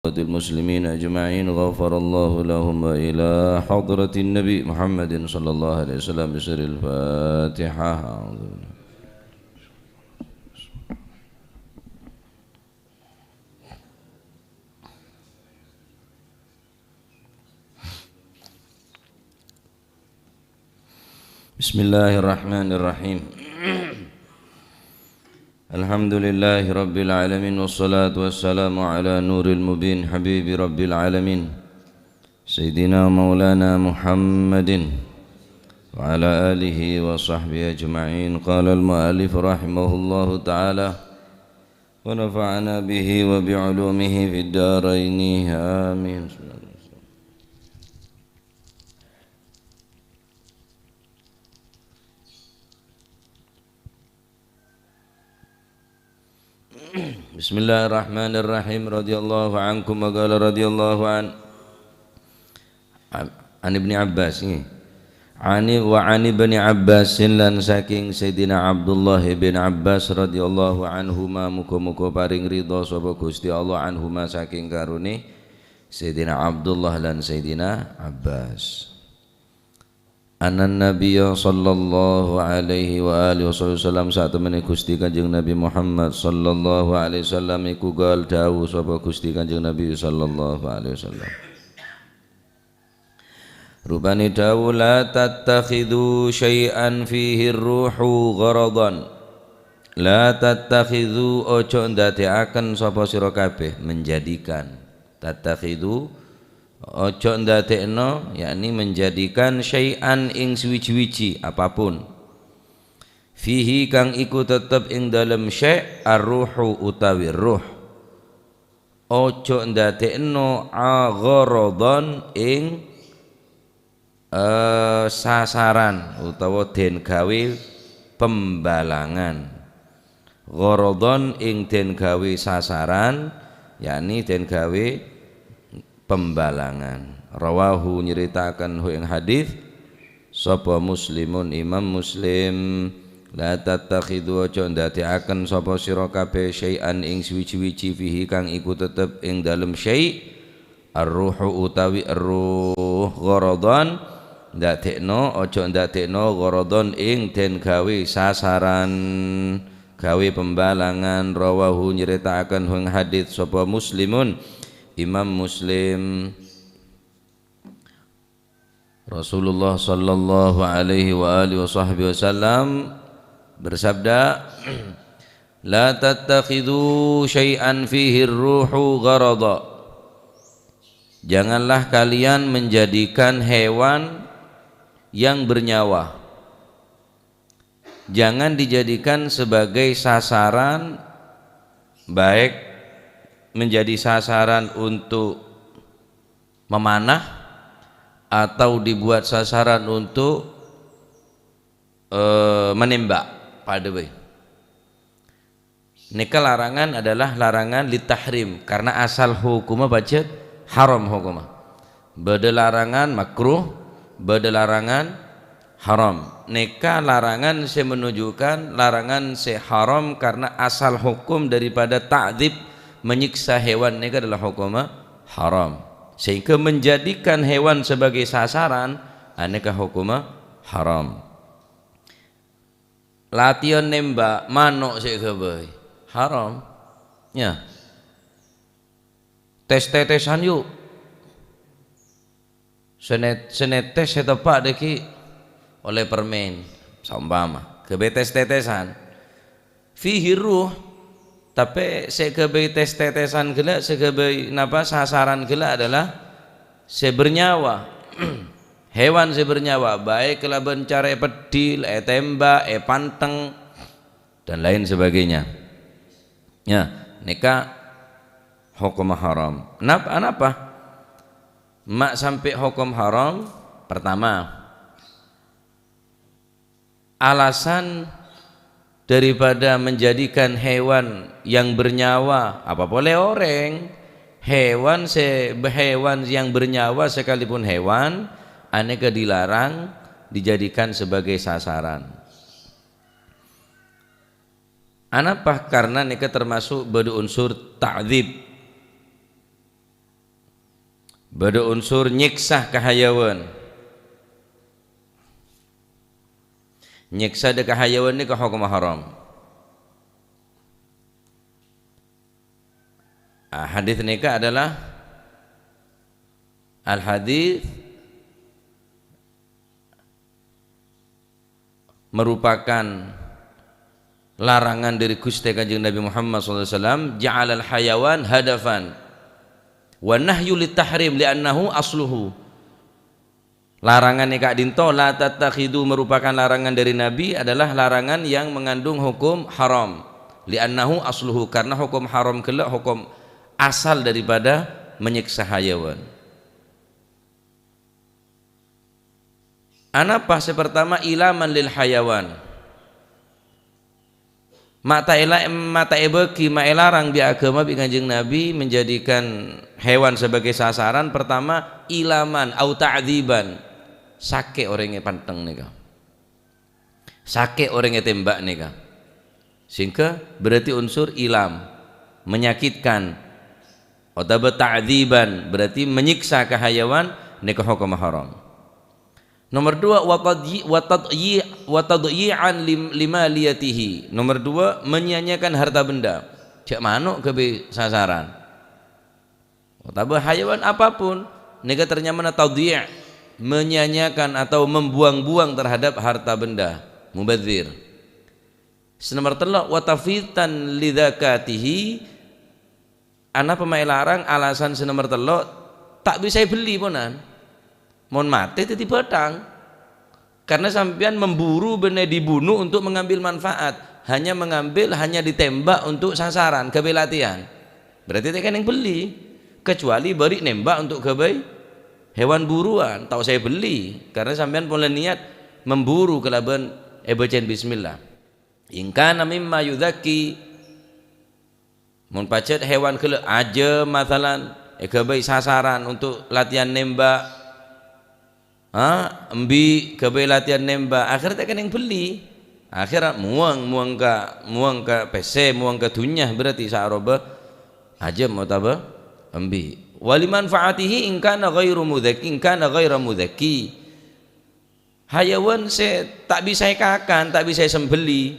المسلمين أجمعين غفر الله لهم وإلى حضرة النبي محمد صلى الله عليه وسلم بسر الفاتحة. بسم الله الرحمن الرحيم. الحمد لله رب العالمين والصلاة والسلام على نور المبين حبيب رب العالمين سيدنا مولانا محمد وعلى آله وصحبه أجمعين. قال المؤلف رحمه الله تعالى ونفعنا به وبعلومه في الدارين آمين. Bismillahirrahmanirrahim. Radhiyallahu ankum wa qala radhiyallahu an Ibni Abbas an Ibni Abbas lan saking Sayyidina Abdullah bin Abbas radhiyallahu anhuma muga-muga paring ridha sapa Gusti Allah anhuma saking karune Sayyidina Abdullah lan Sayyidina Abbas. Anan Nabiya sallallahu alaihi wa alihi wasallam saat temene Gusti Kanjeng Nabi Muhammad sallallahu alaihi wasallam iku gal dawuh sapa Gusti Kanjeng Nabi sallallahu alaihi wasallam. Rupane dawuh la tattakhidhu syai'an fihi ruhu gharadan. La tattakhidhu ojo ndadekaken sapa sira kabeh menjadikan. Tattakhidhu ojo ndadekno yakni menjadikan syai'an ing suwiji-wiji apapun fihi kang iku tetep ing dalem syai' ar-ruhu utawi ruh. Ojo ndadekno agharadhan ing sasaran utawa den gawe pembalangan. Gharadhan ing den gawe sasaran yakni den gawe pembalangan. Rawahu nyeritakan ing hadis sapa Muslimun Imam Muslim. La tattakhidhu aja ndadekaken sapa sira kabeh syai'an ing suwiji-wiji fihi kang iku tetep ing dalem syai' ar-ruhu utawi ar-ruh gharadan ndadekno aja ndadekno gharadan ing den gawe sasaran gawe pembalangan. Rawahu nyeritakan ing hadis sapa Muslimun Imam Muslim. Rasulullah sallallahu alaihi wa alihi wasallam bersabda, la tattakhidhu syai'an fihi ruhu gharada. Janganlah kalian menjadikan hewan yang bernyawa, jangan dijadikan sebagai sasaran, baik menjadi sasaran untuk memanah atau dibuat sasaran untuk menembak. Pada way nikah larangan adalah larangan litahrim karena asal hukumnya budget haram hukumnya. Beda larangan makruh, beda larangan haram. Nikah larangan saya menunjukkan larangan saya haram karena asal hukum daripada ta'dzib menyiksa hewan ini adalah hukumnya haram, sehingga menjadikan hewan sebagai sasaran aneka hukumnya haram. Latihan nembak manuk sik gawe haram ya. Tes-tetesan yuk senetes setepak deki oleh permen sambama gawe tes-tetesan fihi ruh. Tapi sebagai tes-tetesan gila, sebagai napa sasaran gila adalah sebernyawa. Hewan sebernyawa, baik kelaban cara pedil, tembak, panteng dan lain sebagainya. Ya, nikah hukum haram. Kenapa? Mak sampai hukum haram. Pertama, alasan daripada menjadikan hewan yang bernyawa, apa boleh orang hewan yang bernyawa sekalipun hewan aneka dilarang dijadikan sebagai sasaran. Anapa? Karena nikah termasuk berunsur ta'dzib. Bada unsur nyiksa kahayawan. Nyiksa de kahayawan ni hukum haram. Hadis nikah adalah al-hadis merupakan larangan dari Gusti Kanjeng Nabi Muhammad SAW, ja'alal hayawan hadafan wa nahyu litahrim li'annahu asluhu. Larangan nikah dinto la tatakhidu merupakan larangan dari Nabi, adalah larangan yang mengandung hukum haram, li'annahu asluhu, karena hukum haram kelak hukum asal daripada menyiksa hayawan. Anapa pertama ilaman lil hayawan. Mata ebeki ma elarang bi agama bi Kanjeng Nabi menjadikan hewan sebagai sasaran. Pertama ilaman au ta'dziban. Sake orangnya panteng nika. Sake orangnya tembak nika. Sehingga berarti unsur ilam, menyakitkan. Atau ta'dziban berarti menyiksa ke hayawan, nika hukum haram. Nomor dua watadyi'an limaliyatihi. Nomor dua menyanyiakan harta benda. Cek manuk ke sasaran. Atau hayawan apapun, nika ternyata tadyi', menyanyiakan atau membuang-buang terhadap harta benda, mubadzir. Nomor telok watafitan lidzakatihi. Ana pemain larang alasan senomor telok tak bisa beli ponan. Mohon mati titi pedang. Karena sampean memburu benih dibunuh untuk mengambil manfaat, hanya mengambil, hanya ditembak untuk sasaran gawe latihan. Berarti tekan yang beli, kecuali beri nembak untuk gawe hewan buruan, tahu saya beli karena sampean boleh niat memburu kelaban bacaan bismillah. Ingkana mimma yudhaki, mun pacet hewan kele aja masalan gawe sasaran untuk latihan nembak. Embi gawe latihan nembak, akhirnya tekan yang beli. Akhirnya muang ke PC, muang ke dunyah, berarti sa'roba aja mau taba embi. Wali manfaatihi ingkana ghairu mudhaki, ingkana ghairu mudhaki. Hayawan se tak bisa kakan, tak bisa sembeli.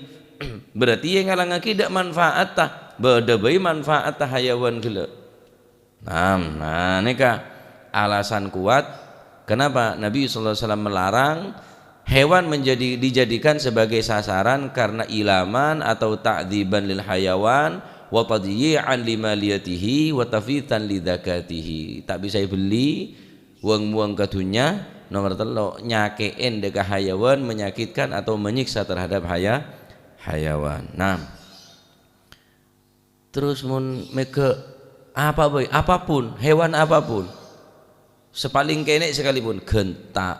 Berarti yang ngalang tidak manfaat tah, berdebai manfaat tah hayawan gila. Nah, nika alasan kuat kenapa Nabi SAW melarang hewan dijadikan sebagai sasaran, karena ilaman atau ta'dziban lil hayawan wa tadyi'an limaliyatihi wa tafitan lidzakatihi. Tak bisa beli uang-uang katunya. Nomor telu nyakein deka hayawan, menyakitkan atau menyiksa terhadap hayawan. Nah, terus mun meke apa boy, apapun hewan apapun, sepaling kene sekalipun gentak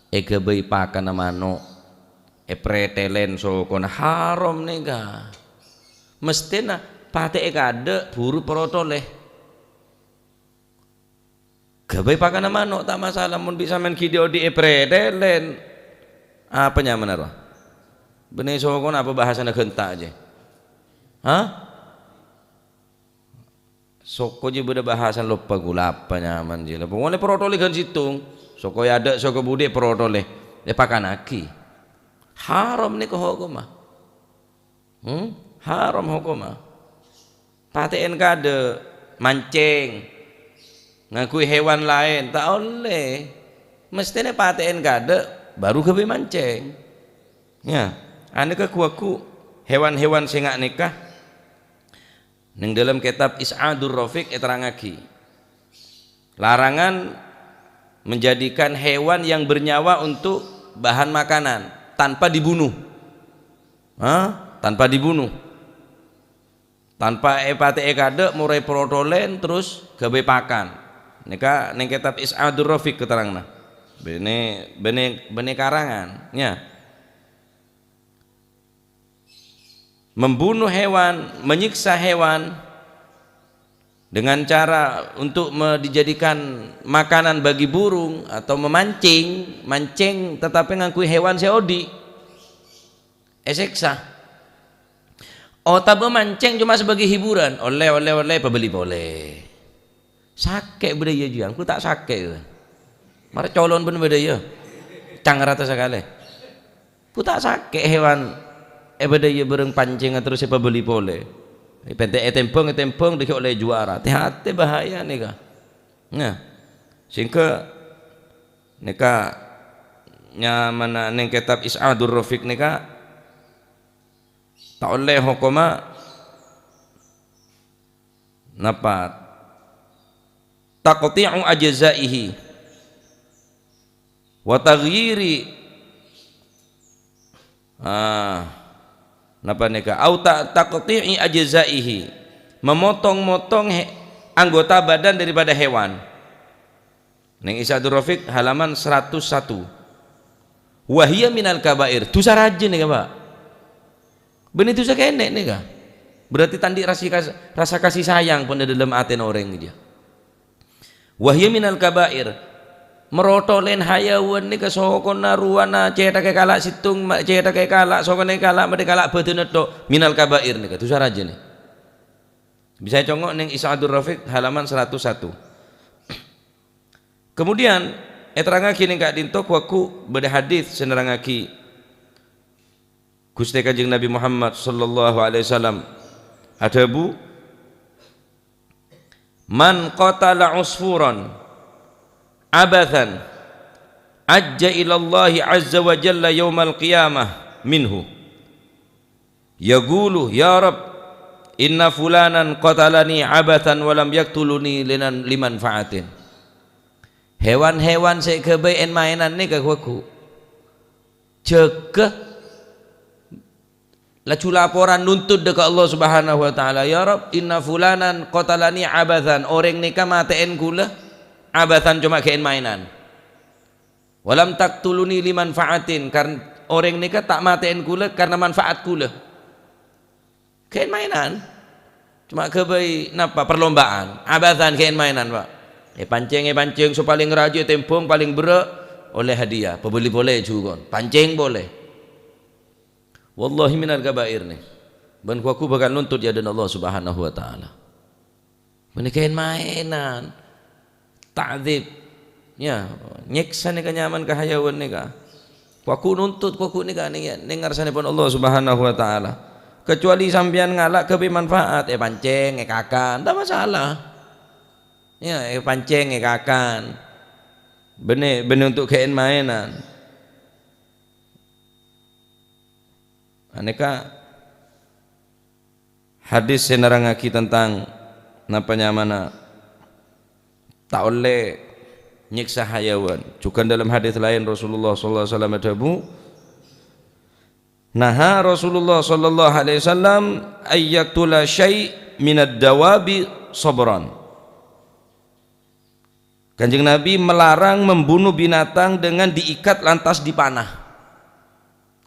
egebei pakan manuk pretelen sokon haram nika, mestina pate kade buru protoleh gebei pakan manuk tak masalah. Mun bisa main video di pretelen apa nyaman arwah benih sokon apa bahasanya gentak aja soko je beda bahasan lupa gula apa nyaman je lah. Pokoknya protole kan situng. Soko ada soko bude protole. Pakan aki. Haram ni hukum mah. Haram hukum mah. Paten kade mancing. Ngakui hewan lain tak oleh. Mestinya paten kade baru kebe mancing. Ya, ane ke kuaku hewan-hewan sing ngak nikah. Ning dalam kitab Is'adur Rafiq terangake larangan menjadikan hewan yang bernyawa untuk bahan makanan tanpa dibunuh. Tanpa dibunuh. Tanpa epate ekade murai protolen terus gawe pakan. Nika ning kitab Is'adur Rafiq keterangna. Bene karangan nya. Membunuh hewan, menyiksa hewan dengan cara untuk dijadikan makanan bagi burung atau mancing tetapi ngakui hewan seodi eseksa. Tabe mancing cuma sebagai hiburan, oleh pembeli boleh. Sakit budaya jiang, ku tak sakit. Mari colon pun budaya. Cang rata sekali. Ku tak sakit hewan budaya bereng pancing terus siapa beli pole. Pentek tempong dikit oleh juara. Hati bahaya nih kah. Nah, sehingga nika nyamana neng kitab Is'adur Rafiq nika tak oleh hukuma napa taqti'u ajzaihi wa taghyiri napa nika au taqti'i ajzaihi, memotong-motong anggota badan daripada hewan. Neng Is'adur Rafiq halaman 101. Wahia minal kabair, dosa rajin nih Pak. Benih dosa kenek nih kah? Berarti tandi rasa kasih sayang pun ada dalam hati orang dia. Wahia minal kabair, merotolen hayawan nih ke sokon naruana cetak ke kalak situng cetak ke kalak sokon ke kalak mereka kalak betul netok minal kabair nih kah? Dosa rajin nih. Bisa congok neng Is'adur Rafiq halaman 101. Kemudian eterangaki ning kak dintok waku beda hadis senerangaki Gusti Kanjeng Nabi Muhammad sallallahu alaihi wasallam adabu man qatala usfuran abathan ajja ila Allah azza wa jalla yaumal qiyamah minhu yaqulu ya rab inna fulanan qatalani abathan wa lam yaktuluni liman fa'atin. Hewan-hewan saya kebayan mainan ni kakwaku cegah lacu laporan nuntut dekat Allah Subhanahu wa taala, ya Rab inna fulanan qatalani abathan, orang nikah matain kula abathan cuma kain mainan, walam taktuluni liman fa'atin, karena orang nikah tak matain kula karena manfaat kula, kain mainan cuma kebai napa perlombaan abathan kain mainan Pak. Pancing so paling rajin tempong paling berat oleh hadiah, pembeli boleh juga pancing boleh. Wallahi minal kabair nih. Ben aku bakal nuntut ya dan Allah Subhanahu wa taala. Menikahin mainan. Ta'dzib. Ya, nyiksa nih kenyaman kehayawan nih ka. Aku nuntut aku nih ka ning ngarsane pun Allah Subhanahu wa taala. Kecuali sampean ngalak ke manfaat pancing kakan, tak masalah. Ya, pancing kakan. Benih untuk kain mainan. Aneka hadis senerangaki tentang napanya mana tak oleh nyiksa hayawan. Juga dalam hadis lain Rasulullah sallallahu alaihi wasallam adabu naha Rasulullah sallallahu alaihi wasallam ayyaktula syai' minad dawabi sabran. Kanjeng Nabi melarang membunuh binatang dengan diikat lantas dipanah.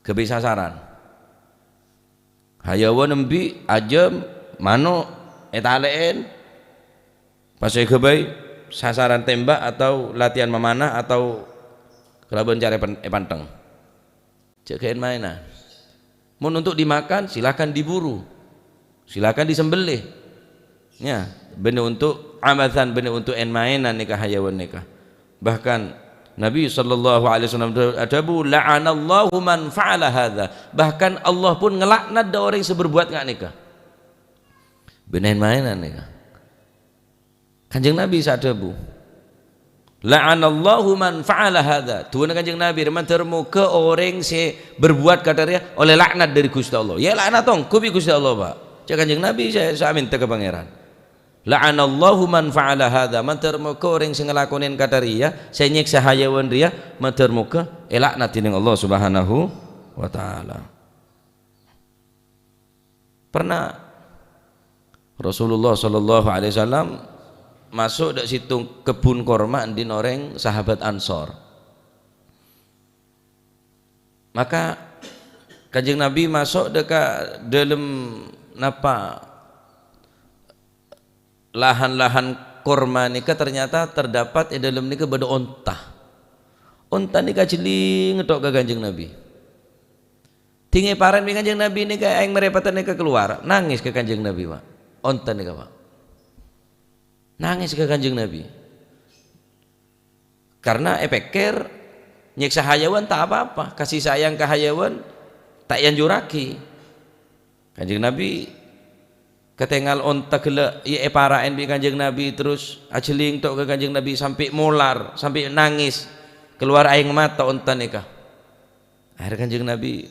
Kebisasaran. Hayawan nembi ajem mano etaleen pas kebai sasaran tembak atau latihan memanah atau kelaban cari panteng. Cekain mainan. Mau untuk dimakan silakan diburu. Silakan disembelih. Ya, benar untuk amathan, benar untuk mainan nikah hayawan nikah. Bahkan Nabi sallallahu alaihi wasallam adabu la'anallahu man fa'ala hadza. Bahkan Allah pun ngelaknat da orang yang seberbuat ngak nikah. Benar mainan nikah. Kanjeng Nabi sadabu la'anallahu man fa'ala hadza. Tuhan Kanjeng Nabi man termuka orang yang berbuat katanya oleh laknat dari Gusti Allah. Ya laknat tong kubi Gusti Allah Pak. Cak Kanjeng Nabi saya minta ke pangeran. La'anallahu man fa'ala hadza, man termuka orang sing ngelakonin kata riya saya nyiksa hayawan riya man termuka laknat ning Allah Subhanahu wa taala. Pernah Rasulullah sallallahu alaihi wasallam masuk dak situ kebun korma di noreng sahabat Ansor. Maka Kanjeng Nabi masuk dekat dalam napa lahan-lahan korma nikah ternyata terdapat di dalam nikah pada onta nikah celing ngetok ke Kanjeng Nabi tinggi paran di Kanjeng Nabi nikah yang merepatan nikah keluar nangis ke Kanjeng Nabi Pak onta nikah Pak Nangis ke Kanjeng Nabi. Karena pikir nyiksa hayawan tak apa-apa, kasih sayang ke hayawan tak yanjuraki. Kanjeng Nabi ketengal onta gela ya paraen bi Kanjeng Nabi terus ajeling tok ke Kanjeng Nabi sampai molar, sampai nangis, keluar air mata onta nikah. Akhir Kanjeng Nabi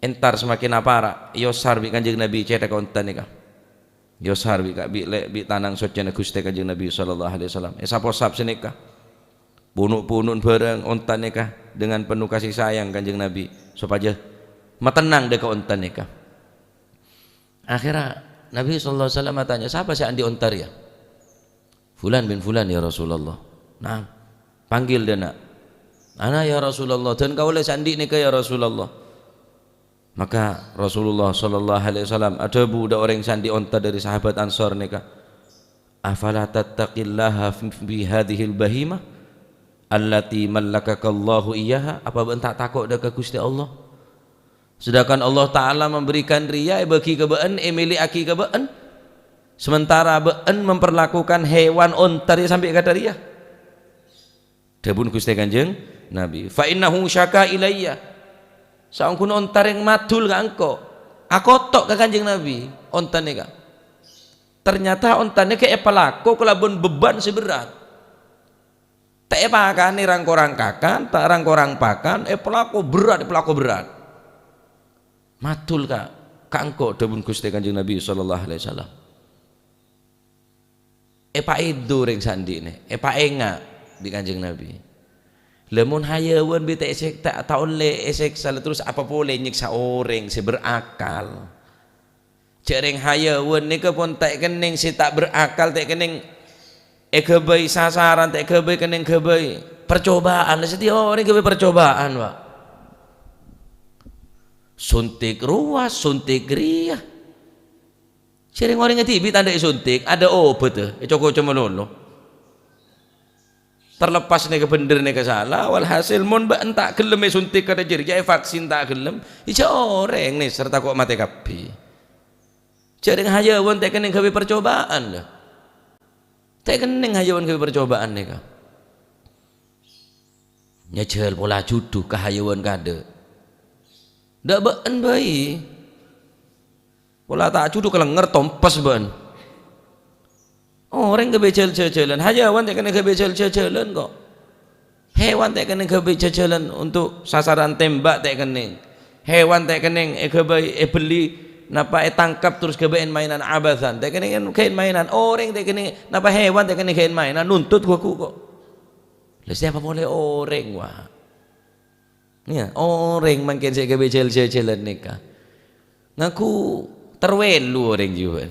entar semakin apara, yosar bi Kanjeng Nabi cetak onta nikah. Yosar bi kak bi tanang socena Gusti Kanjeng Nabi sallallahu alaihi wasallam. Saposap senikah. Punuk-punuk bareng onta nikah dengan penuh kasih sayang Kanjeng Nabi supaya matenang deka onta nikah. Akhirnya Nabi sallallahu alaihi wasallam tanya, siapa sih andi ontar ya? Fulan bin Fulan ya Rasulullah. Nah, panggil dia nak. Ana ya Rasulullah, dan kau oleh sandi nikah ya Rasulullah. Maka Rasulullah sallallahu alaihi wasallam ada budak orang sandi onta dari sahabat Ansor nikah. Afala tattaqillaha fi hadhil bahimah allati mallakakallahu iyyaha, apa bentak takut dah ke Gusti Allah, sedangkan Allah Ta'ala memberikan ria bagi kebeen milik aki kebeen, sementara been memperlakukan hewan ontar sampai kata ria. Dapun Gusti Kanjeng Nabi, fa innahu syaka ilayya, saungkun ontar yang madul ka engko akotok ke Kanjeng Nabi ontane ka, ternyata ontane ke epalako kelabun beban seberat. Tak pakan rangkorang kakan, tak rangkorang pakan, pelaku berat, pelaku berat. Matul kak, kangko dapun Gusti Kanjeng Nabi sallallahu alaihi wasallam. Pak itu ring sandi ne, pak enga di Kanjeng Nabi. Lemun hayawan bita esek tak oleh esek salah terus apa boleh nyiksa orang si berakal. Cereng hayawan ni kepon tak kening si tak berakal tak kening. Kebai sasaran tak kebai kening kebai percobaan lah setiap orang kebai percobaan pak, suntik ruas suntik ria sering orang ngetibi tanda suntik ada obat coko cuma lolo terlepas nih ke bener nih ke salah walhasil mon mbak entak gelem suntik kata jeria vaksin tak gelem ica orang nih serta kok mati kapi sering hayawan tak kening kebai percobaan lah. Tak kening hayawan ke percobaan nika. Nyecel pola judu ke hayawan kada. Dak been bayi. Pola tak judu kelenger tompes ben. Orang ke becel-cecelan, hayawan tak kening ke becel-cecelan kok. Hewan tak kening ke becel-cecelan untuk sasaran tembak tak kening. Hewan tak kening beli napa tangkap terus kebain mainan abathan tak kena kain mainan orang tak kena napa hewan tak kena kain mainan nuntut gua kok lah siapa boleh orang wah ya orang makin saya kebecel-cecelan nikah ngaku terwelu orang juga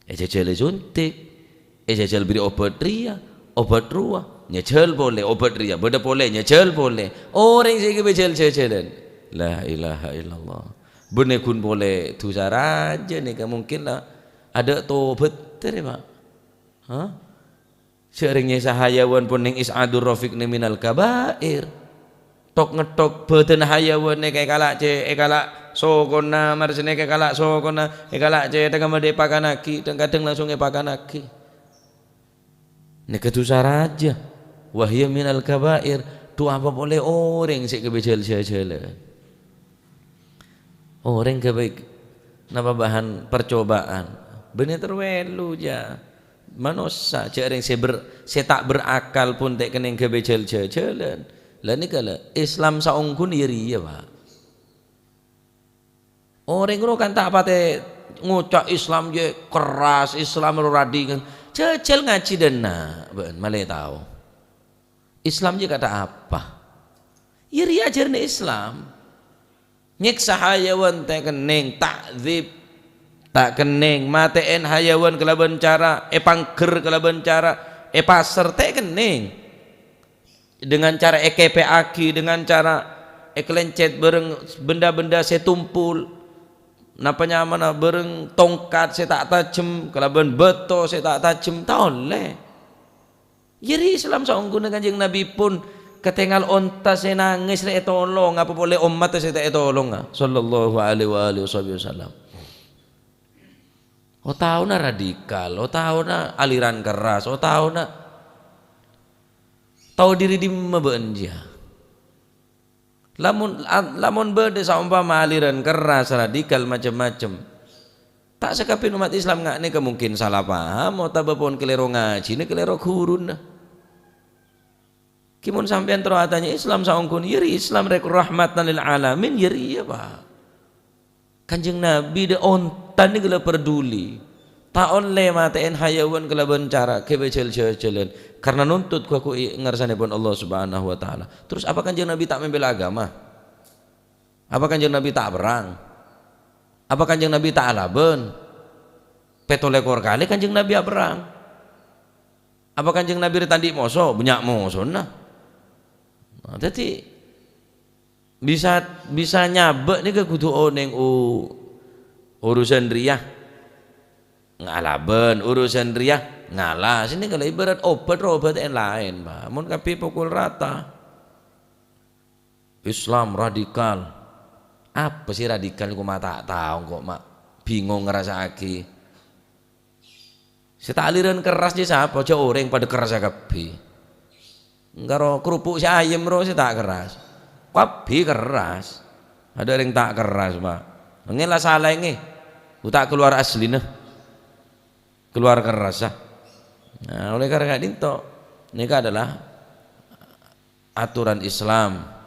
cecel suntik cecel beri obat ria obat ruah nyecel boleh obat ria beda boleh nyecel boleh orang saya kebecel-cecelan la ilaha illallah bener kun boleh dosa raja nih mungkin lah ada tobat tadi pak, seringnya sahayawan pun yang isadur rafiq minal kabair, tok ngetok beten hayawan nih kayak kalak ce, kalak sokona marsine kayak kalak sokona, kalak ce dengan mede pakanaki dan kadang langsung pakanaki, nih kedosa raja, wahya minal kabair, tu apa boleh orang sih kebejel-jelan. Orang kebaik napa bahan percobaan bener terwelu ja manusia jarang saya tak berakal pun tak kening kebejel-jelan lah ni kala Islam saungkun iri ya pak orang ro kan tak pate ngucap Islam je keras Islam radikal jejel ngaji dena ben malih tahu Islam je kata apa iri ajar ni Islam nyiksa hayawan tak kening takzib tak kening mateen hayawan kelaban cara pangker kelaban cara pasar tak kening dengan cara kepe aki dengan cara kelencet bereng benda-benda saya tumpul napanya mana bereng tongkat saya tak tajem kelaban beto saya tak tajem tak oleh jadi Islam saungkun Kanjeng Nabi pun ketengal onta saya nangis saya tolong apa boleh umat saya tak tolong sallallahu alaihi wasallam Oh tahu na radikal, oh tahu na aliran keras, oh tahu na tahu diri di mabenja. Lamun berde saumpama aliran keras radikal macam-macam. Tak sekapin umat Islam nggak nih mungkin salah paham, mau tabapun kelero ngaji, nih kelero gurun nah. Kimun sampean teruatanya Islam saungkun yeri Islam rek rahmatan lil alamin yeri ya pak. Kanjeng Nabi de ontan ni gela peduli. Tak oleh matain hayawan gela bencara kebecel-celen karena nuntut ku ngarsane pun Allah Subhanahu wa taala. Terus apa kanjeng Nabi tak membela agama? Apa kanjeng Nabi tak berang? Apa kanjeng Nabi tak alaben? Petolekor kali kanjeng Nabi berang. Apa kanjeng Nabi tadi moso banyak moso nah. Jadi bisa nyabek nih ke kudu oneng urusan riyah ngalaben urusan riyah ngalah sini kalau ibarat obat yang lain pak. Mun kapi pukul rata. Islam radikal. Apa sih radikal ku mata tahu kok mak bingung ngerasa aki. Sita aliran keras je siapa aja orang pada keras kabeh. Engkaro kerupuk si ayam ro si tak keras. Kabeh keras. Ada yang tak keras pak. Ngelah salah nge. Tak keluar asli nah. Keluar keras ah. Nah oleh karena itu ini adalah aturan Islam.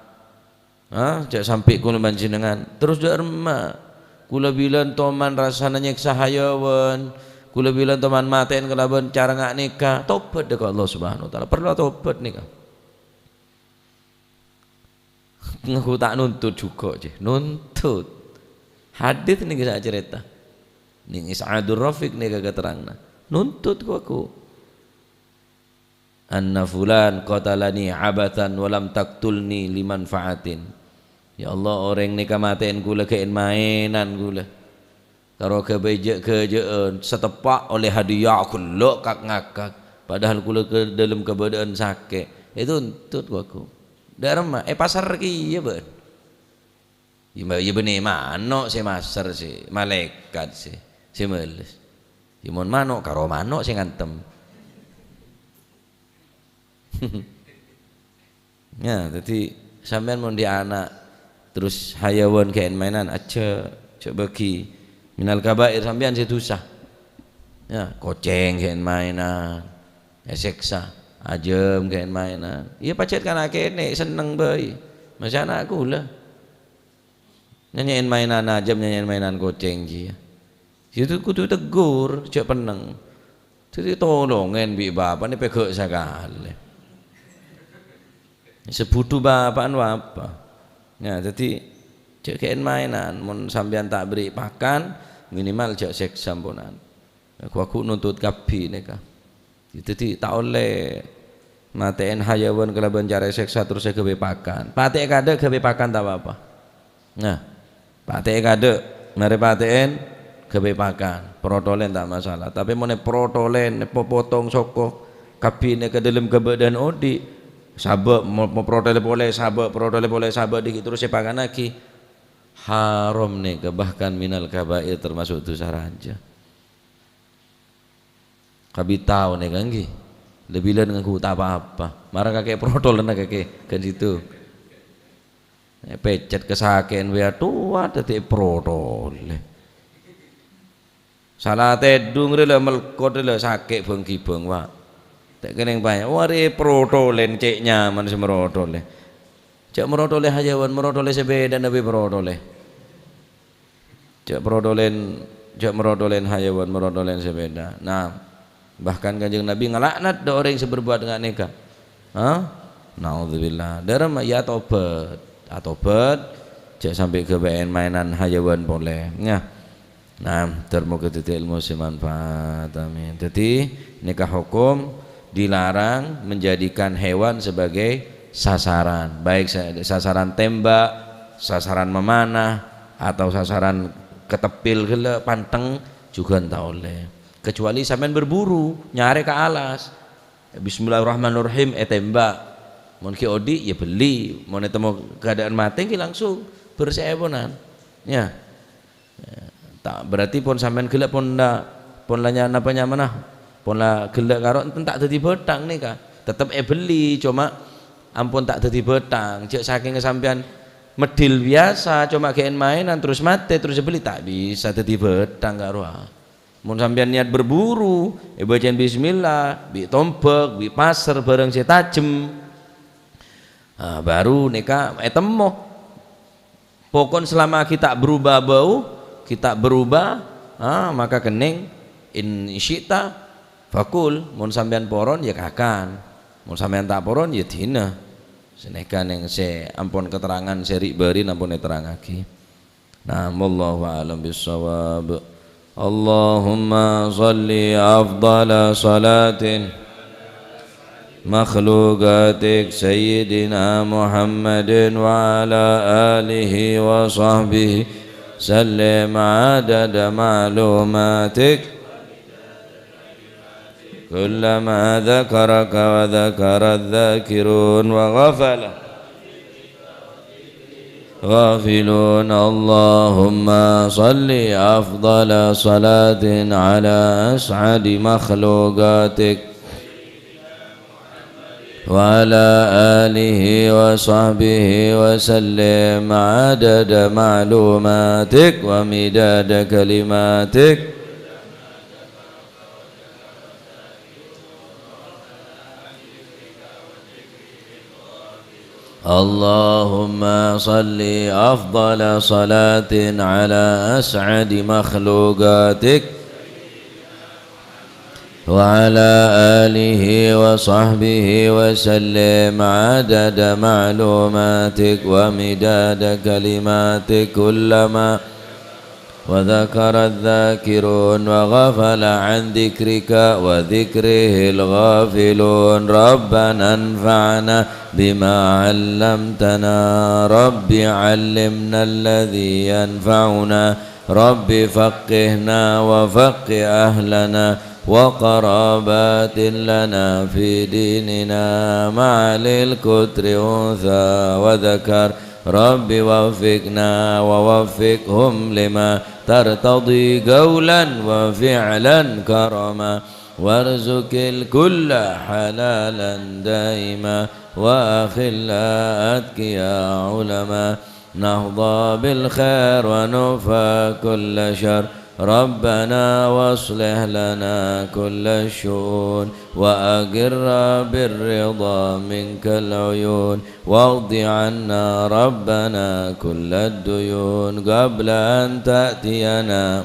Cak sampai kula panjenengan terus derma kula bilang toman rasana nyeksa hayawan kula bilang toman maten kelaban cara ngak nikah tobat dekat Allah Subhanahu wa taala perlu tobat nikah ngaku tak nuntut juga je nuntut hadis nih saya cerita nih Sa'adur Rafiq nih kagak terangna nuntut aku anna fulan qatalani abatan walam taktulni limanfaatin. Ya Allah orang nikah matiin gula kein mainan gula. Karo kejaan setepak oleh hadiah aku lo kak ngakak. Padahal gula ke dalam keadaan sakit. Itu untut aku. Darma pasar ki ya ben. Ya benih mano si masar si malaikat si meles. Imon mano karo mano si ngantem. Ya jadi sampean mau di anak terus hayawan kain mainan aja coba bagi minal kabair sampean sedusah ya koceng kain mainan ya seksa ajem kain mainan iya pacet kan akene seneng bayi masih anakku lah nyanyiin mainan ajem nyanyiin mainan koceng dia itu kudu tegur cek peneng jadi tolongin bi bapak ini pegok sekali sebutu bapak apa ya jadi cek mainan mun sampean tak beri pakan minimal cek seksa sampunan aku nuntut kabi neka jadi tak oleh maten hayawan kelaban cara seksa terus saya gawe pakan patek kade gawe pakan tak apa nah patek kade mari paten gawe pakan protolen tak masalah tapi mau protolen potong soko kabi ke dalam kebadan odi sabak mau protole boleh sabak dikit terus sepakan lagi haram nih bahkan minal kabair termasuk dosa raja kabi tahu nih kanggi lebih lain ngaku tak apa-apa marah kakek protol dan kakek kan situ pecet kesakian wea tua detik protol salah tedung rela melkot rela sakit bengki beng wak tak kena banyak wari protolen cek nyaman si merotole cek merotole hajawan merotole sebeda nabi merotole cek merodolen hajawan merodolen sebeda nah bahkan kanjeng Nabi ngelaknat do orang yang berbuat dengan nikah naudzubillah dalam ya tobat cek sampai ke BN mainan hajawan boleh nah termoga titik ilmu semanfaat amin jadi nikah hukum dilarang menjadikan hewan sebagai sasaran baik sasaran tembak sasaran memanah atau sasaran ketepil gele panteng juga entah oleh kecuali sampean berburu nyari ke alas bismillahirrahmanirrahim tembak mau ki odi ya beli mau temu keadaan mati ki langsung bersebonan ya tak berarti pun sampean gele pun ndak pun lah nyana apa nyamana pun lah gelek karo enten tak dadi betang nih kak tetep beli cuma ampun tak dadi betang cek saking kesampean medil biasa cuma kain mainan terus mati terus beli tak bisa dadi betang karo mun sampean niat berburu bacaan bismillah bi tombak bi pasar bareng si tajem baru neka temo pokon selama kita berubah bau kita berubah maka kening in syita fakul mun sampean poron ya kakan mun sampean tak poron ya dina senekan yang ampun keterangan seri bari ampun terangake nah wallahu a'lam bissawab Allahumma salli afdala salatin makhluqatik sayyidina Muhammadin wa ala alihi wa sahbihi sallim adada ma'lumatik كلما ذكرك وذكر الذاكرون وغفل غافلون اللهم صل أفضل صلاة على أسعد مخلوقاتك وعلى آله وصحبه وسلم عدد معلوماتك ومداد كلماتك اللهم صل أفضل صلاة على أسعد مخلوقاتك وعلى آله وصحبه وسلم عدد معلوماتك ومداد كلماتك كلما وذكر الذاكرون وغفل عن ذكرك وذكره الغافلون ربنا انفعنا بما علمتنا رب علمنا الذي ينفعنا رب فقهنا وفقه أهلنا وقرابات لنا في ديننا مع للكتر أنثى وذكر رب وفقنا ووفقهم لما ترتضي قولا وفعلا كرما وارزق الكل حلالا دائما وأخلاءك يا علماء نهضى بالخير ونوفى كل شر ربنا واصلح لنا كل الشؤون وأقر بالرضا منك العيون واقض عنا ربنا كل الديون قبل أن تأتينا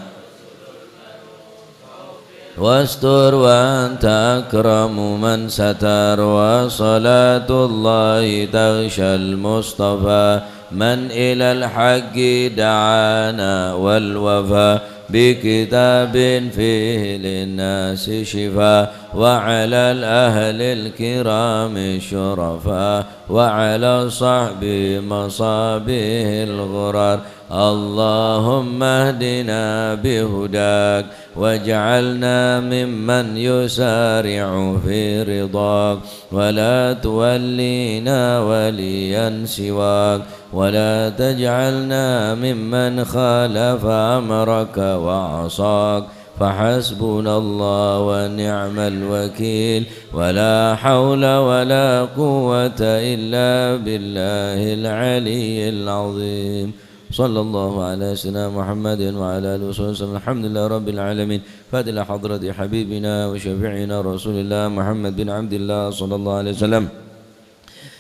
واستر وأنت أكرم من ستر وصلاة الله تغشى المصطفى من إلى الحق دعانا والوفا بكتاب فيه للناس شفاء وعلى الأهل الكرام الشرفاء وعلى الصحب مصابه الغرار اللهم اهدنا بهداك واجعلنا ممن يسارع في رضاك ولا تولينا وليا سواك ولا تجعلنا ممن خالف أمرك وعصاك فحسبنا الله ونعم الوكيل ولا حول ولا قوة إلا بالله العلي العظيم صلى الله على سيدنا محمد وعلى آله وصحبه وسلم الحمد لله رب العالمين فاتح حضرة حبيبنا وشفيعنا رسول الله محمد بن عبد الله صلى الله عليه وسلم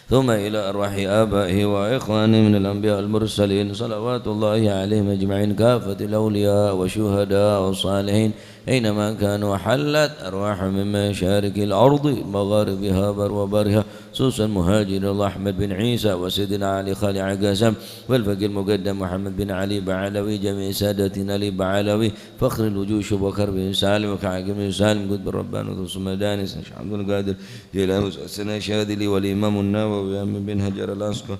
ثم إلى أرواح آبائه وإخوانه من الأنبياء المرسلين صلوات الله عليهم أجمعين كافة الأولياء والشهداء والصالحين أينما كانوا حلت أرواح من مشارق الأرض مغاربها وبرها خصوصا مهاجر الله أحمد بن عيسى وسيدنا علي خالي عقاسم والفقيه المقدم محمد بن علي بعلوي جميع سادتنا علي بعلوي فخر الوجوه وكر بن سالم وكعقب بن سالم قد بالربان وثم دانس عبد القادر جيلان سنة شاذلي والإمام النووي بن هجر الأسقى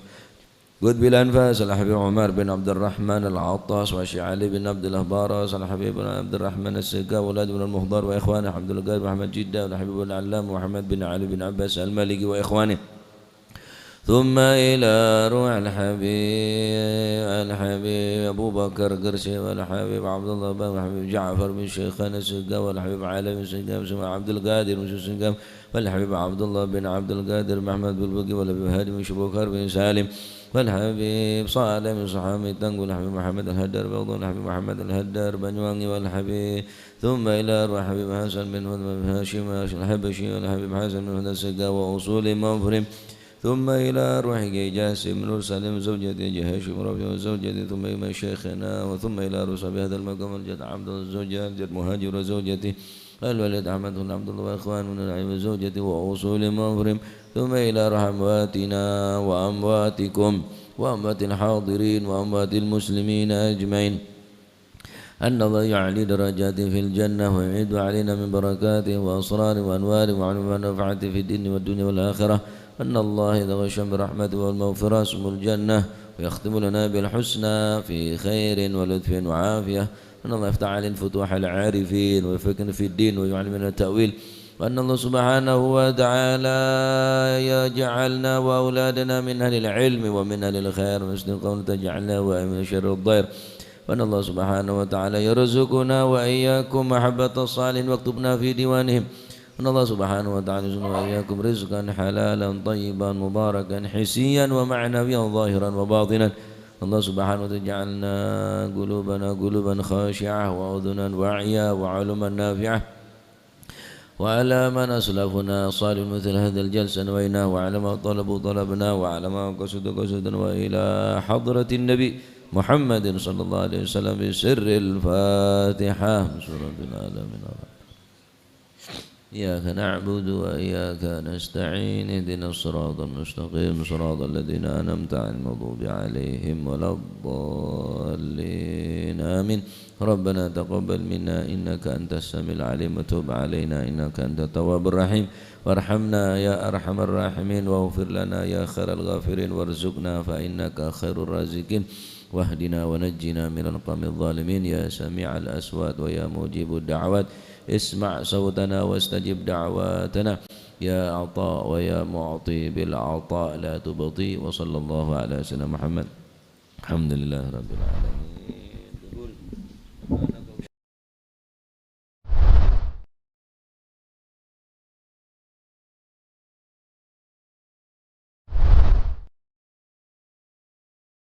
قد بالأنفاس الحبيب عمر بن عبد الرحمن العطاس وشي علي بن عبد الله باراس الحبيب بن عبد الرحمن السقا ولاد بن المهضر وإخوانه عبد القادر محمد جدة والحبيب العلام محمد بن علي بن عباس المالكي وإخوانه ثم إلى روح الحبيب أبو بكر قرشي والحبيب عبد الله بن الحبيب جعفر بن شيخنا السقا والحبيب علي بن سقا بن عبد القادر بن سقا والحبيب عبد الله بن عبد القادر محمد بن بقي والحبيب هادي بن شبوكر بن سالم والحبيب صالح بن صحابي تنقل والحبيب محمد الهدر بن والحبيب محمد الهدر بن يواني والحبيب ثم إلى روح الحبيب حسن بن هاشم الحبشي والحبيب حسن بن هدى السقا وأصول مفرم ثم إلى روح جاسم بن سالم زوجة جهاش ربيع وزوجته ثم إلى شيخنا وثم إلى رسل بهذا المقام الجد عبد الزوجة الجد مهاجر وزوجته الولد أحمد بن عبد الله وإخوان من العلم وزوجته وأصول مغرم ثم إلى رحماتنا وأمواتكم وأموات الحاضرين وأموات المسلمين أجمعين أن الله يعلي درجات في الجنة ويعيد علينا من بركاته وأسراره وأنواره وعلوم ونفعته في الدين والدنيا والآخرة أن الله إذا غشم برحمته والمغفرة اسم الجنة ويختم لنا بالحسنى في خير ولطف وعافية أن الله يفتح علينا فتوح العارفين ويفكنا في الدين ويعلمنا التأويل وأن الله سبحانه وتعالى يجعلنا وأولادنا من أهل العلم ومن أهل الخير وحسن قول تجعلنا ومن شر الضير وأن الله سبحانه وتعالى يرزقنا وإياكم محبة الصالحين واكتبنا في ديوانهم أن الله سبحانه وتعالى يرزقنا وإياكم رزقا حلالا طيبا مباركا حسيا ومعنويا ظاهرا وباطنا الله سبحانه وتعالى جعلنا قلوبا خاشعة وأذنا واعية وعلما نافعة وعلى من أسلفنا صالح مثل هذا الجلسة نويناه وعلى ما طلبوا طلبنا وعلى ما قصدنا وإلى حضرة النبي محمد صلى الله عليه وسلم بسر الفاتحة سورة العالمين إياك نعبد وإياك نستعين اهدنا الصراط المستقيم صراط الذين أنعمت عليهم المغضوب عليهم ولا الضالين آمين ربنا تقبل منا إنك أنت السميع العليم وتب علينا إنك أنت التواب الرحيم وارحمنا يا أرحم الراحمين واغفر لنا يا خير الغافرين وارزقنا فإنك خير الرازقين واهدنا ونجنا من القوم الظالمين يا سميع الأصوات ويا مجيب الدعوات اسمع صوتنا واستجب دعواتنا يا عطاء ويا معطي بالعطاء لا تبطي وصلى الله على سيدنا محمد الحمد لله رب العالمين.